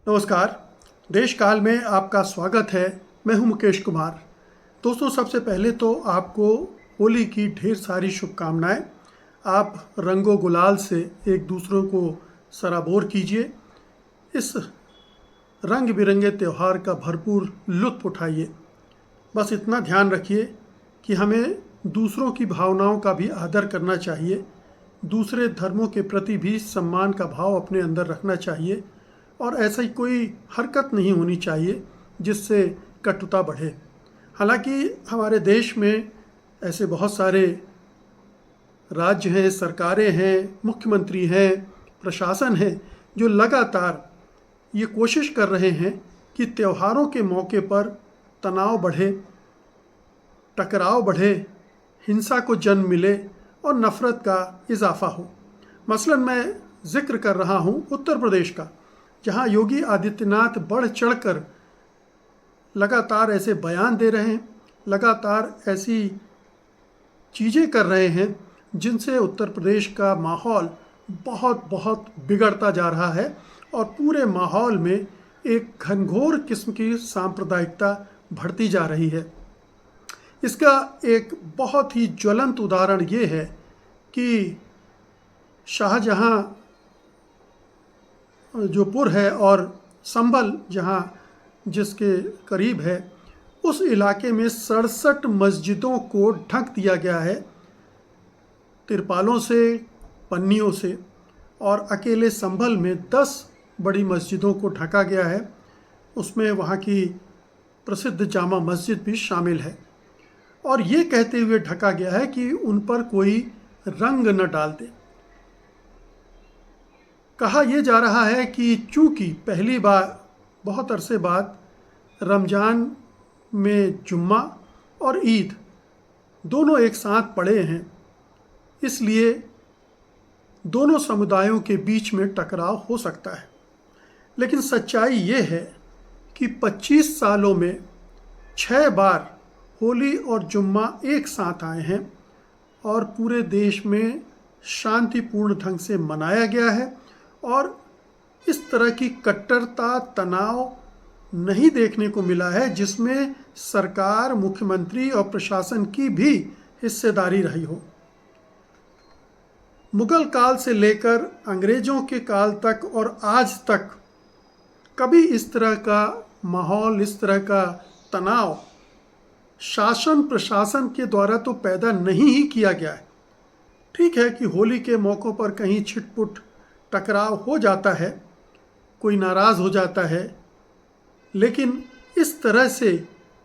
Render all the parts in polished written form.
नमस्कार। देश काल में आपका स्वागत है। मैं हूं मुकेश कुमार। दोस्तों, सबसे पहले तो आपको होली की ढेर सारी शुभकामनाएं। आप रंगों गुलाल से एक दूसरों को सराबोर कीजिए। इस रंग बिरंगे त्यौहार का भरपूर लुत्फ उठाइए। बस इतना ध्यान रखिए कि हमें दूसरों की भावनाओं का भी आदर करना चाहिए, दूसरे धर्मों के प्रति भी सम्मान का भाव अपने अंदर रखना चाहिए और ऐसी कोई हरकत नहीं होनी चाहिए जिससे कटुता बढ़े। हालांकि हमारे देश में ऐसे बहुत सारे राज्य हैं, सरकारें हैं, मुख्यमंत्री हैं, प्रशासन है जो लगातार ये कोशिश कर रहे हैं कि त्योहारों के मौके पर तनाव बढ़े, टकराव बढ़े, हिंसा को जन्म मिले और नफ़रत का इजाफा हो। मसलन मैं जिक्र कर रहा हूँ उत्तर प्रदेश का, जहाँ योगी आदित्यनाथ बढ़ चढ़कर लगातार ऐसे बयान दे रहे हैं, लगातार ऐसी चीज़ें कर रहे हैं जिनसे उत्तर प्रदेश का माहौल बहुत बहुत बिगड़ता जा रहा है और पूरे माहौल में एक घनघोर किस्म की सांप्रदायिकता बढ़ती जा रही है। इसका एक बहुत ही ज्वलंत उदाहरण ये है कि शाहजहाँ जो पुर है और संभल जहाँ जिसके करीब है, उस इलाके में 67 मस्जिदों को ढक दिया गया है तिरपालों से, पन्नियों से, और अकेले संभल में 10 बड़ी मस्जिदों को ढका गया है। उसमें वहाँ की प्रसिद्ध जामा मस्जिद भी शामिल है और ये कहते हुए ढका गया है कि उन पर कोई रंग न डाल दे। कहा यह जा रहा है कि चूंकि पहली बार बहुत अरसे बाद रमज़ान में जुम्मा और ईद दोनों एक साथ पड़े हैं, इसलिए दोनों समुदायों के बीच में टकराव हो सकता है। लेकिन सच्चाई ये है कि 25 सालों में 6 बार होली और जुम्मा एक साथ आए हैं और पूरे देश में शांतिपूर्ण ढंग से मनाया गया है और इस तरह की कट्टरता, तनाव नहीं देखने को मिला है जिसमें सरकार, मुख्यमंत्री और प्रशासन की भी हिस्सेदारी रही हो। मुगल काल से लेकर अंग्रेज़ों के काल तक और आज तक कभी इस तरह का माहौल, इस तरह का तनाव शासन प्रशासन के द्वारा तो पैदा नहीं ही किया गया है। ठीक है कि होली के मौक़ों पर कहीं छिटपुट टकराव हो जाता है, कोई नाराज़ हो जाता है, लेकिन इस तरह से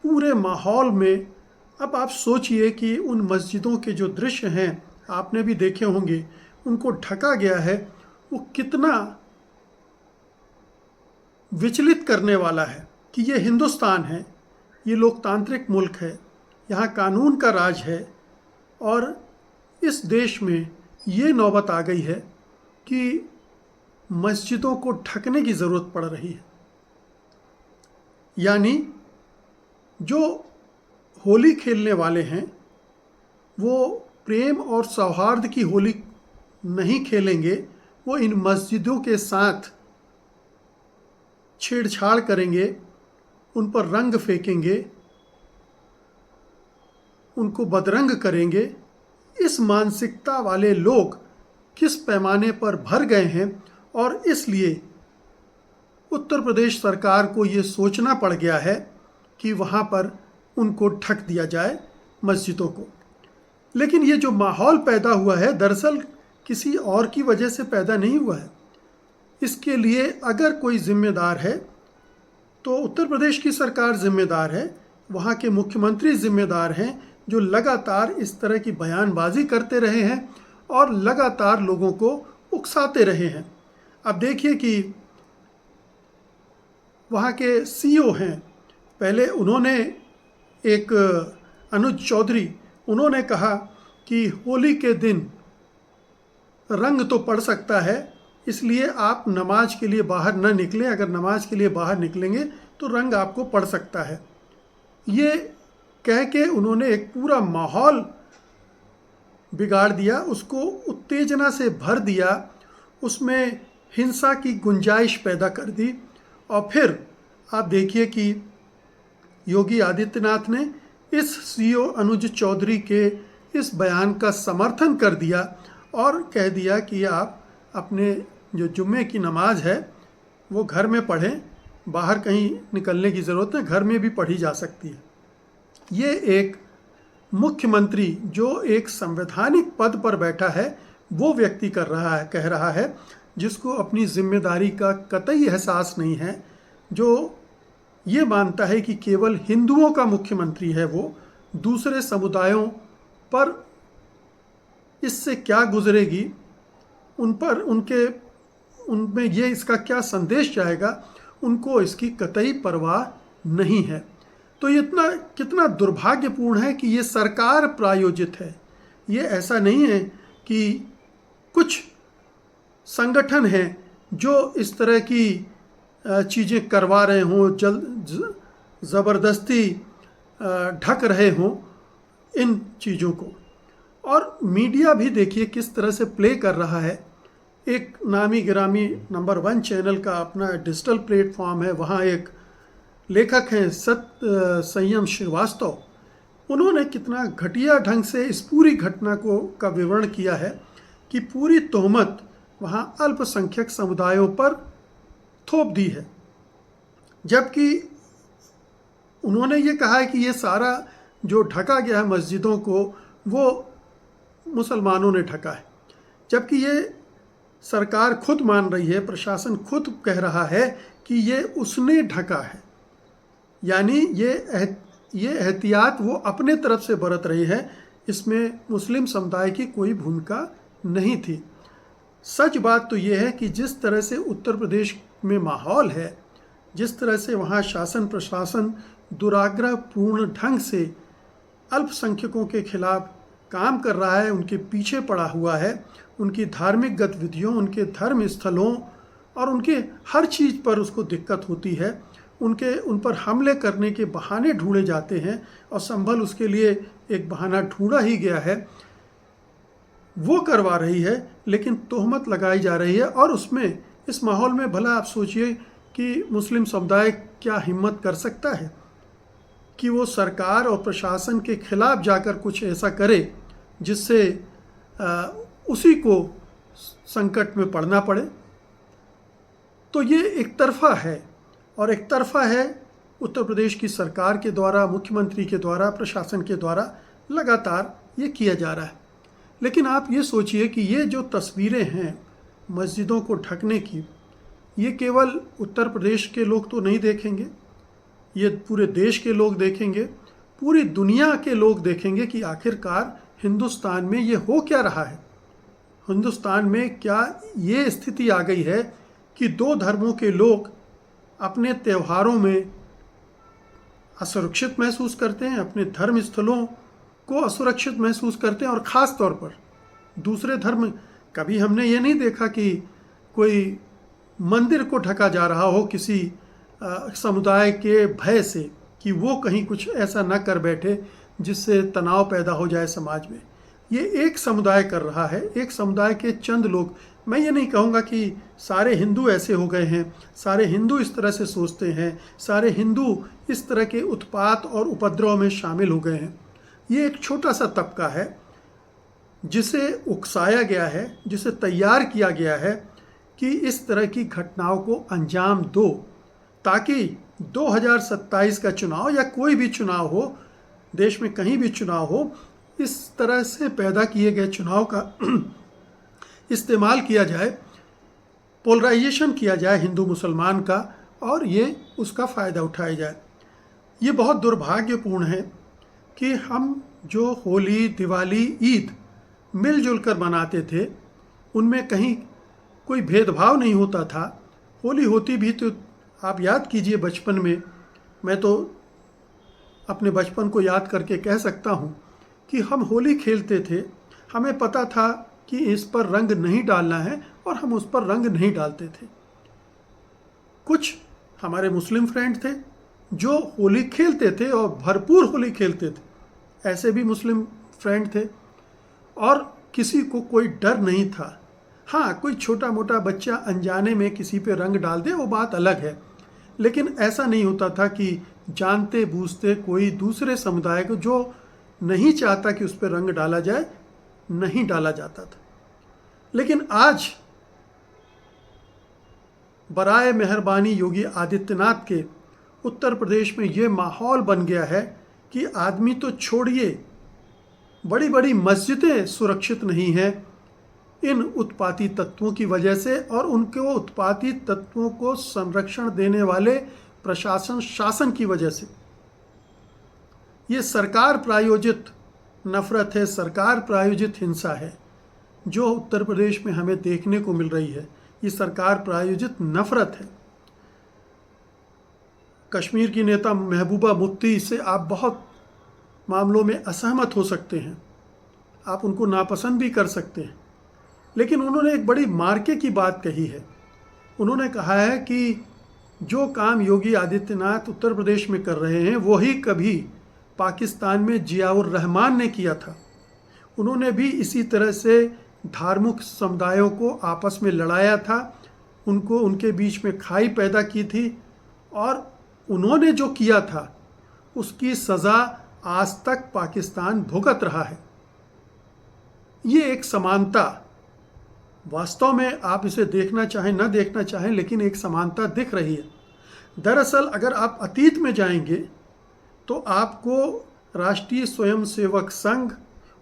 पूरे माहौल में अब आप सोचिए कि उन मस्जिदों के जो दृश्य हैं आपने भी देखे होंगे, उनको ढका गया है, वो कितना विचलित करने वाला है कि ये हिंदुस्तान है, ये लोकतांत्रिक मुल्क है, यहाँ कानून का राज है और इस देश में ये नौबत आ गई है कि मस्जिदों को ढकने की ज़रूरत पड़ रही है। यानी जो होली खेलने वाले हैं वो प्रेम और सौहार्द की होली नहीं खेलेंगे, वो इन मस्जिदों के साथ छेड़छाड़ करेंगे, उन पर रंग फेंकेंगे, उनको बदरंग करेंगे। इस मानसिकता वाले लोग किस पैमाने पर भर गए हैं और इसलिए उत्तर प्रदेश सरकार को ये सोचना पड़ गया है कि वहाँ पर उनको ढक दिया जाए मस्जिदों को। लेकिन ये जो माहौल पैदा हुआ है दरअसल किसी और की वजह से पैदा नहीं हुआ है। इसके लिए अगर कोई जिम्मेदार है तो उत्तर प्रदेश की सरकार जिम्मेदार है, वहाँ के मुख्यमंत्री जिम्मेदार हैं जो लगातार इस तरह की बयानबाजी करते रहे हैं और लगातार लोगों को उकसाते रहे हैं। अब देखिए कि वहाँ के सीईओ हैं, पहले उन्होंने एक अनुज चौधरी, उन्होंने कहा कि होली के दिन रंग तो पड़ सकता है, इसलिए आप नमाज के लिए बाहर न निकलें, अगर नमाज के लिए बाहर निकलेंगे तो रंग आपको पड़ सकता है। ये कह के उन्होंने एक पूरा माहौल बिगाड़ दिया, उसको उत्तेजना से भर दिया, उसमें हिंसा की गुंजाइश पैदा कर दी और फिर आप देखिए कि योगी आदित्यनाथ ने इस सीओ अनुज चौधरी के इस बयान का समर्थन कर दिया और कह दिया कि आप अपने जो जुम्मे की नमाज है वो घर में पढ़ें, बाहर कहीं निकलने की ज़रूरत है, घर में भी पढ़ी जा सकती है। ये एक मुख्यमंत्री जो एक संवैधानिक पद पर बैठा है वो व्यक्ति कर रहा है, कह रहा है, जिसको अपनी जिम्मेदारी का कतई एहसास नहीं है, जो ये मानता है कि केवल हिंदुओं का मुख्यमंत्री है वो, दूसरे समुदायों पर इससे क्या गुजरेगी, उन पर उनमें ये इसका क्या संदेश जाएगा, उनको इसकी कतई परवाह नहीं है। तो ये इतना कितना दुर्भाग्यपूर्ण है कि ये सरकार प्रायोजित है। ये ऐसा नहीं है कि कुछ संगठन हैं जो इस तरह की चीज़ें करवा रहे हों, ज़बरदस्ती ढक रहे हों इन चीज़ों को। और मीडिया भी देखिए किस तरह से प्ले कर रहा है। एक नामी गिरामी नंबर 1 चैनल का अपना डिजिटल प्लेटफॉर्म है, वहाँ एक लेखक हैं संयम श्रीवास्तव, उन्होंने कितना घटिया ढंग से इस पूरी घटना का विवरण किया है कि पूरी तोहमत वहाँ अल्पसंख्यक समुदायों पर थोप दी है, जबकि उन्होंने ये कहा है कि ये सारा जो ढका गया है मस्जिदों को वो मुसलमानों ने ढका है, जबकि ये सरकार खुद मान रही है, प्रशासन खुद कह रहा है कि ये उसने ढका है। यानी ये एहतियात वो अपने तरफ से बरत रही है, इसमें मुस्लिम समुदाय की कोई भूमिका नहीं थी। सच बात तो ये है कि जिस तरह से उत्तर प्रदेश में माहौल है, जिस तरह से वहाँ शासन प्रशासन दुराग्रहपूर्ण ढंग से अल्पसंख्यकों के खिलाफ काम कर रहा है, उनके पीछे पड़ा हुआ है, उनकी धार्मिक गतिविधियों, उनके धर्म स्थलों और उनके हर चीज़ पर उसको दिक्कत होती है, उन पर हमले करने के बहाने ढूंढे जाते हैं और संभल उसके लिए एक बहाना ढूंढा ही गया है, वो करवा रही है, लेकिन तोहमत लगाई जा रही है। और उसमें इस माहौल में भला आप सोचिए कि मुस्लिम समुदाय क्या हिम्मत कर सकता है कि वो सरकार और प्रशासन के खिलाफ जाकर कुछ ऐसा करे जिससे उसी को संकट में पड़ना पड़े। तो ये एक तरफा है, और एक तरफा है उत्तर प्रदेश की सरकार के द्वारा, मुख्यमंत्री के द्वारा, प्रशासन के द्वारा लगातार ये किया जा रहा है। लेकिन आप ये सोचिए कि ये जो तस्वीरें हैं मस्जिदों को ढकने की, ये केवल उत्तर प्रदेश के लोग तो नहीं देखेंगे, ये पूरे देश के लोग देखेंगे, पूरी दुनिया के लोग देखेंगे कि आखिरकार हिंदुस्तान में ये हो क्या रहा है। हिंदुस्तान में क्या ये स्थिति आ गई है कि दो धर्मों के लोग अपने त्योहारों में असुरक्षित महसूस करते हैं, अपने धर्म स्थलों को असुरक्षित महसूस करते हैं, और ख़ास तौर पर दूसरे धर्म। कभी हमने ये नहीं देखा कि कोई मंदिर को ढका जा रहा हो किसी समुदाय के भय से कि वो कहीं कुछ ऐसा न कर बैठे जिससे तनाव पैदा हो जाए समाज में। ये एक समुदाय कर रहा है, एक समुदाय के चंद लोग। मैं ये नहीं कहूँगा कि सारे हिंदू ऐसे हो गए हैं, सारे हिंदू इस तरह से सोचते हैं, सारे हिंदू इस तरह के उत्पात और उपद्रव में शामिल हो गए हैं। ये एक छोटा सा तबका है जिसे उकसाया गया है, जिसे तैयार किया गया है कि इस तरह की घटनाओं को अंजाम दो, ताकि 2027 का चुनाव या कोई भी चुनाव हो, देश में कहीं भी चुनाव हो, इस तरह से पैदा किए गए चुनाव का इस्तेमाल किया जाए, पोलराइजेशन किया जाए हिंदू मुसलमान का, और ये उसका फ़ायदा उठाया जाए। ये बहुत दुर्भाग्यपूर्ण है कि हम जो होली, दिवाली, ईद मिलजुल कर मनाते थे, उनमें कहीं कोई भेदभाव नहीं होता था। होली होती भी तो आप याद कीजिए बचपन में, मैं तो अपने बचपन को याद करके कह सकता हूँ कि हम होली खेलते थे, हमें पता था कि इस पर रंग नहीं डालना है और हम उस पर रंग नहीं डालते थे। कुछ हमारे मुस्लिम फ्रेंड थे जो होली खेलते थे और भरपूर होली खेलते थे, ऐसे भी मुस्लिम फ्रेंड थे, और किसी को कोई डर नहीं था। हाँ, कोई छोटा मोटा बच्चा अनजाने में किसी पे रंग डाल दे, वो बात अलग है, लेकिन ऐसा नहीं होता था कि जानते बूझते कोई दूसरे समुदाय को जो नहीं चाहता कि उस पर रंग डाला जाए, नहीं डाला जाता था। लेकिन आज बराए मेहरबानी योगी आदित्यनाथ के उत्तर प्रदेश में ये माहौल बन गया है कि आदमी तो छोड़िए, बड़ी बड़ी मस्जिदें सुरक्षित नहीं हैं इन उत्पाती तत्वों की वजह से, और उनके उत्पाती तत्वों को संरक्षण देने वाले प्रशासन शासन की वजह से। ये सरकार प्रायोजित नफरत है, सरकार प्रायोजित हिंसा है जो उत्तर प्रदेश में हमें देखने को मिल रही है। ये सरकार प्रायोजित नफरत है। कश्मीर की नेता महबूबा मुफ्ती से आप बहुत मामलों में असहमत हो सकते हैं, आप उनको नापसंद भी कर सकते हैं, लेकिन उन्होंने एक बड़ी मार्के की बात कही है। उन्होंने कहा है कि जो काम योगी आदित्यनाथ उत्तर प्रदेश में कर रहे हैं वही कभी पाकिस्तान में जियाउर रहमान ने किया था। उन्होंने भी इसी तरह से धार्मिक समुदायों को आपस में लड़ाया था, उनको उनके बीच में खाई पैदा की थी, और उन्होंने जो किया था उसकी सज़ा आज तक पाकिस्तान भुगत रहा है। ये एक समानता, वास्तव में आप इसे देखना चाहें ना देखना चाहें, लेकिन एक समानता दिख रही है। दरअसल अगर आप अतीत में जाएंगे तो आपको राष्ट्रीय स्वयंसेवक संघ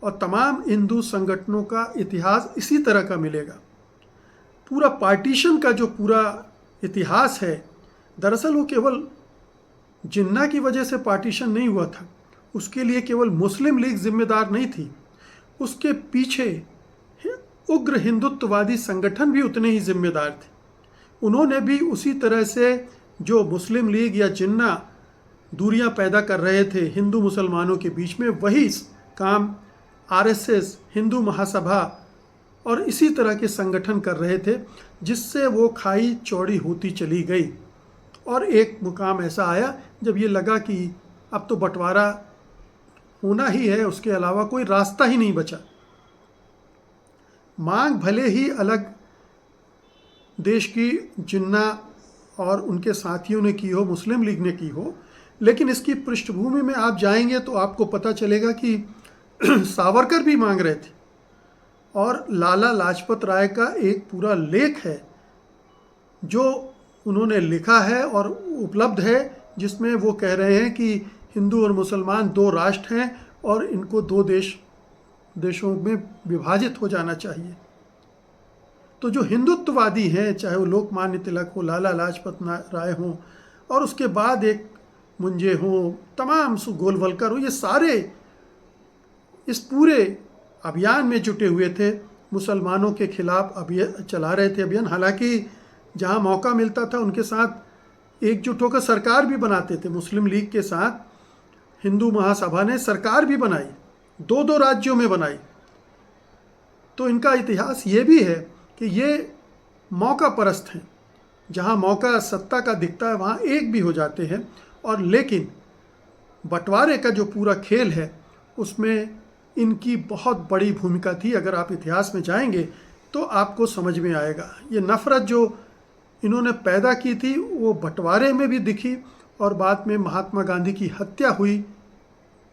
और तमाम हिंदू संगठनों का इतिहास इसी तरह का मिलेगा। पूरा पार्टीशन का जो पूरा इतिहास है, दरअसल वो केवल जिन्ना की वजह से पार्टीशन नहीं हुआ था, उसके लिए केवल मुस्लिम लीग जिम्मेदार नहीं थी, उसके पीछे उग्र हिंदुत्ववादी संगठन भी उतने ही जिम्मेदार थे। उन्होंने भी उसी तरह से जो मुस्लिम लीग या जिन्ना दूरियां पैदा कर रहे थे हिंदू मुसलमानों के बीच में, वही काम आरएसएस, हिंदू महासभा और इसी तरह के संगठन कर रहे थे, जिससे वो खाई चौड़ी होती चली गई। और एक मुकाम ऐसा आया जब ये लगा कि अब तो बंटवारा होना ही है, उसके अलावा कोई रास्ता ही नहीं बचा। मांग भले ही अलग देश की जिन्ना और उनके साथियों ने की हो, मुस्लिम लीग ने की हो, लेकिन इसकी पृष्ठभूमि में आप जाएंगे तो आपको पता चलेगा कि सावरकर भी मांग रहे थे। और लाला लाजपत राय का एक पूरा लेख है जो उन्होंने लिखा है और उपलब्ध है, जिसमें वो कह रहे हैं कि हिंदू और मुसलमान दो राष्ट्र हैं और इनको दो देशों में विभाजित हो जाना चाहिए। तो जो हिंदुत्ववादी हैं, चाहे वो लोकमान्य तिलक हो, लाला लाजपत राय हो, और उसके बाद एक मुंजे हो, तमाम गोलवलकर हो, ये सारे इस पूरे अभियान में जुटे हुए थे, मुसलमानों के खिलाफ अभियान चला रहे थे अभियान। हालांकि जहां मौका मिलता था उनके साथ एकजुट होकर सरकार भी बनाते थे। मुस्लिम लीग के साथ हिंदू महासभा ने सरकार भी बनाई, दो राज्यों में बनाई। तो इनका इतिहास ये भी है कि ये मौका परस्त हैं, जहां मौका सत्ता का दिखता है वहां एक भी हो जाते हैं। और लेकिन बंटवारे का जो पूरा खेल है उसमें इनकी बहुत बड़ी भूमिका थी। अगर आप इतिहास में जाएंगे तो आपको समझ में आएगा। ये नफ़रत जो इन्होंने पैदा की थी वो बंटवारे में भी दिखी, और बाद में महात्मा गांधी की हत्या हुई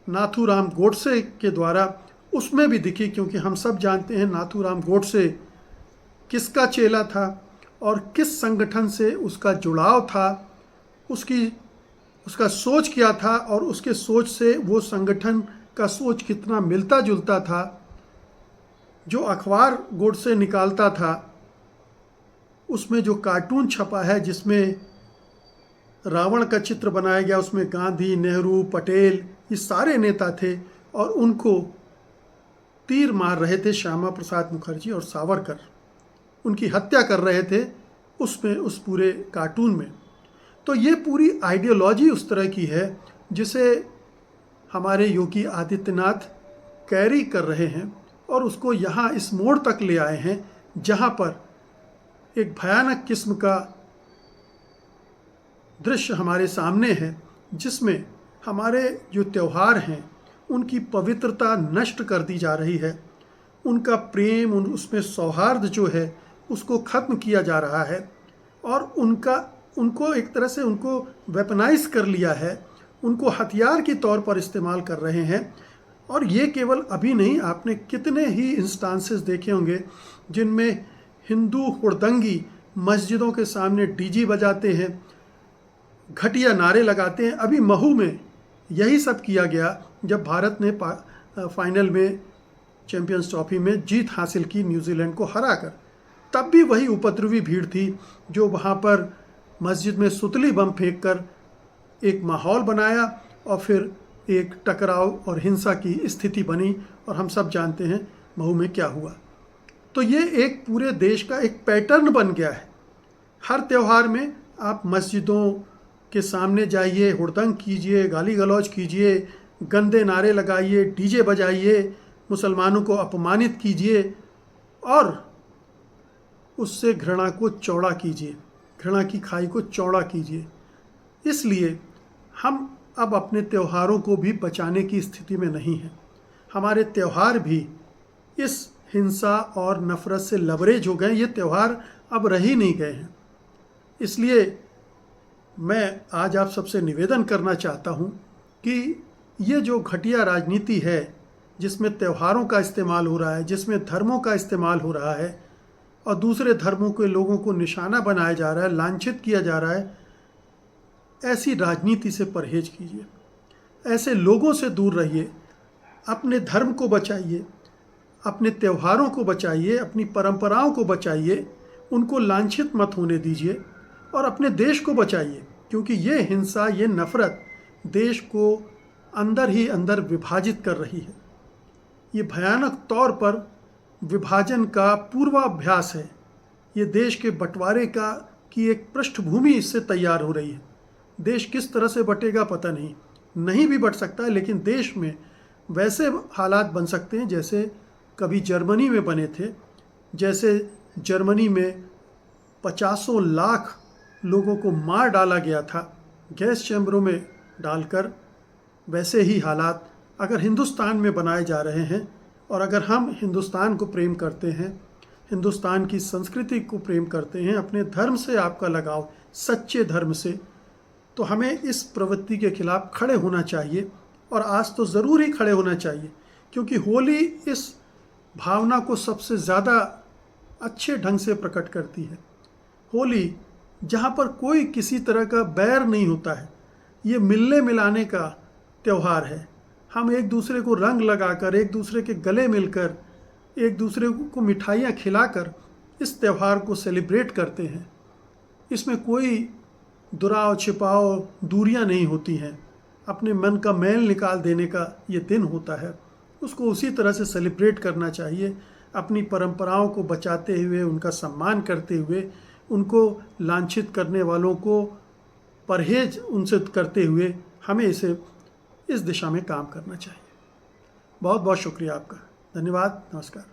नाथूराम गोडसे के द्वारा, उसमें भी दिखी। क्योंकि हम सब जानते हैं नाथूराम गोडसे किसका चेला था और किस संगठन से उसका जुड़ाव था, उसका सोच क्या था, और उसके सोच से वो संगठन का सोच कितना मिलता जुलता था। जो अखबार गोडसे निकालता था उसमें जो कार्टून छपा है जिसमें रावण का चित्र बनाया गया, उसमें गांधी, नेहरू, पटेल, ये सारे नेता थे और उनको तीर मार रहे थे श्यामा प्रसाद मुखर्जी और सावरकर, उनकी हत्या कर रहे थे उसमें, उस पूरे कार्टून में। तो ये पूरी आइडियोलॉजी उस तरह की है जिसे हमारे योगी आदित्यनाथ कैरी कर रहे हैं और उसको यहाँ इस मोड़ तक ले आए हैं जहाँ पर एक भयानक किस्म का दृश्य हमारे सामने है, जिसमें हमारे जो त्यौहार हैं उनकी पवित्रता नष्ट कर दी जा रही है, उनका प्रेम, उसमें सौहार्द जो है उसको ख़त्म किया जा रहा है, और उनका उनको एक तरह से उनको वेपनाइज कर लिया है, उनको हथियार के तौर पर इस्तेमाल कर रहे हैं। और ये केवल अभी नहीं, आपने कितने ही इंस्टांसेस देखे होंगे जिनमें हिंदू हुड़दंगी मस्जिदों के सामने डीजे बजाते हैं, घटिया नारे लगाते हैं। अभी महू में यही सब किया गया जब भारत ने फाइनल में चैंपियंस ट्रॉफी में जीत हासिल की न्यूजीलैंड को हराकर। तब भी वही उपद्रवी भीड़ थी जो वहाँ पर मस्जिद में सुतली बम फेंक कर एक माहौल बनाया और फिर एक टकराव और हिंसा की स्थिति बनी, और हम सब जानते हैं महू में क्या हुआ। तो ये एक पूरे देश का एक पैटर्न बन गया है। हर त्यौहार में आप मस्जिदों के सामने जाइए, हुड़दंग कीजिए, गाली गलौज कीजिए, गंदे नारे लगाइए, डीजे बजाइए, मुसलमानों को अपमानित कीजिए और उससे घृणा को चौड़ा कीजिए, घृणा की खाई को चौड़ा कीजिए। इसलिए हम अब अपने त्योहारों को भी बचाने की स्थिति में नहीं हैं। हमारे त्यौहार भी इस हिंसा और नफ़रत से लबरेज हो गए। ये त्यौहार अब रह ही नहीं गए हैं। इसलिए मैं आज आप सबसे निवेदन करना चाहता हूँ कि ये जो घटिया राजनीति है, जिसमें त्योहारों का इस्तेमाल हो रहा है, जिसमें धर्मों का इस्तेमाल हो रहा है और दूसरे धर्मों के लोगों को निशाना बनाया जा रहा है, लांछित किया जा रहा है, ऐसी राजनीति से परहेज कीजिए, ऐसे लोगों से दूर रहिए, अपने धर्म को बचाइए, अपने त्योहारों को बचाइए, अपनी परंपराओं को बचाइए, उनको लांछित मत होने दीजिए और अपने देश को बचाइए। क्योंकि ये हिंसा, ये नफ़रत देश को अंदर ही अंदर विभाजित कर रही है। ये भयानक तौर पर विभाजन का पूर्वाभ्यास है। ये देश के बंटवारे की एक पृष्ठभूमि इससे तैयार हो रही है। देश किस तरह से बटेगा पता नहीं भी बट सकता है, लेकिन देश में वैसे हालात बन सकते हैं जैसे कभी जर्मनी में बने थे। जैसे जर्मनी में 50 लाख लोगों को मार डाला गया था गैस चैम्बरों में डालकर, वैसे ही हालात अगर हिंदुस्तान में बनाए जा रहे हैं। और अगर हम हिंदुस्तान को प्रेम करते हैं, हिंदुस्तान की संस्कृति को प्रेम करते हैं, अपने धर्म से आपका लगाव सच्चे धर्म से, तो हमें इस प्रवृत्ति के खिलाफ खड़े होना चाहिए। और आज तो ज़रूर ही खड़े होना चाहिए, क्योंकि होली इस भावना को सबसे ज़्यादा अच्छे ढंग से प्रकट करती है। होली जहाँ पर कोई किसी तरह का बैर नहीं होता है, ये मिलने मिलाने का त्यौहार है। हम एक दूसरे को रंग लगाकर, एक दूसरे के गले मिलकर, एक दूसरे को मिठाइयाँ खिलाकर इस त्यौहार को सेलिब्रेट करते हैं। इसमें कोई दुराव छिपाव दूरियां नहीं होती हैं। अपने मन का मैल निकाल देने का ये दिन होता है, उसको उसी तरह से सेलिब्रेट करना चाहिए। अपनी परंपराओं को बचाते हुए, उनका सम्मान करते हुए, उनको लांछित करने वालों को परहेज उनसे करते हुए हमें इस दिशा में काम करना चाहिए। बहुत बहुत शुक्रिया आपका। धन्यवाद। नमस्कार।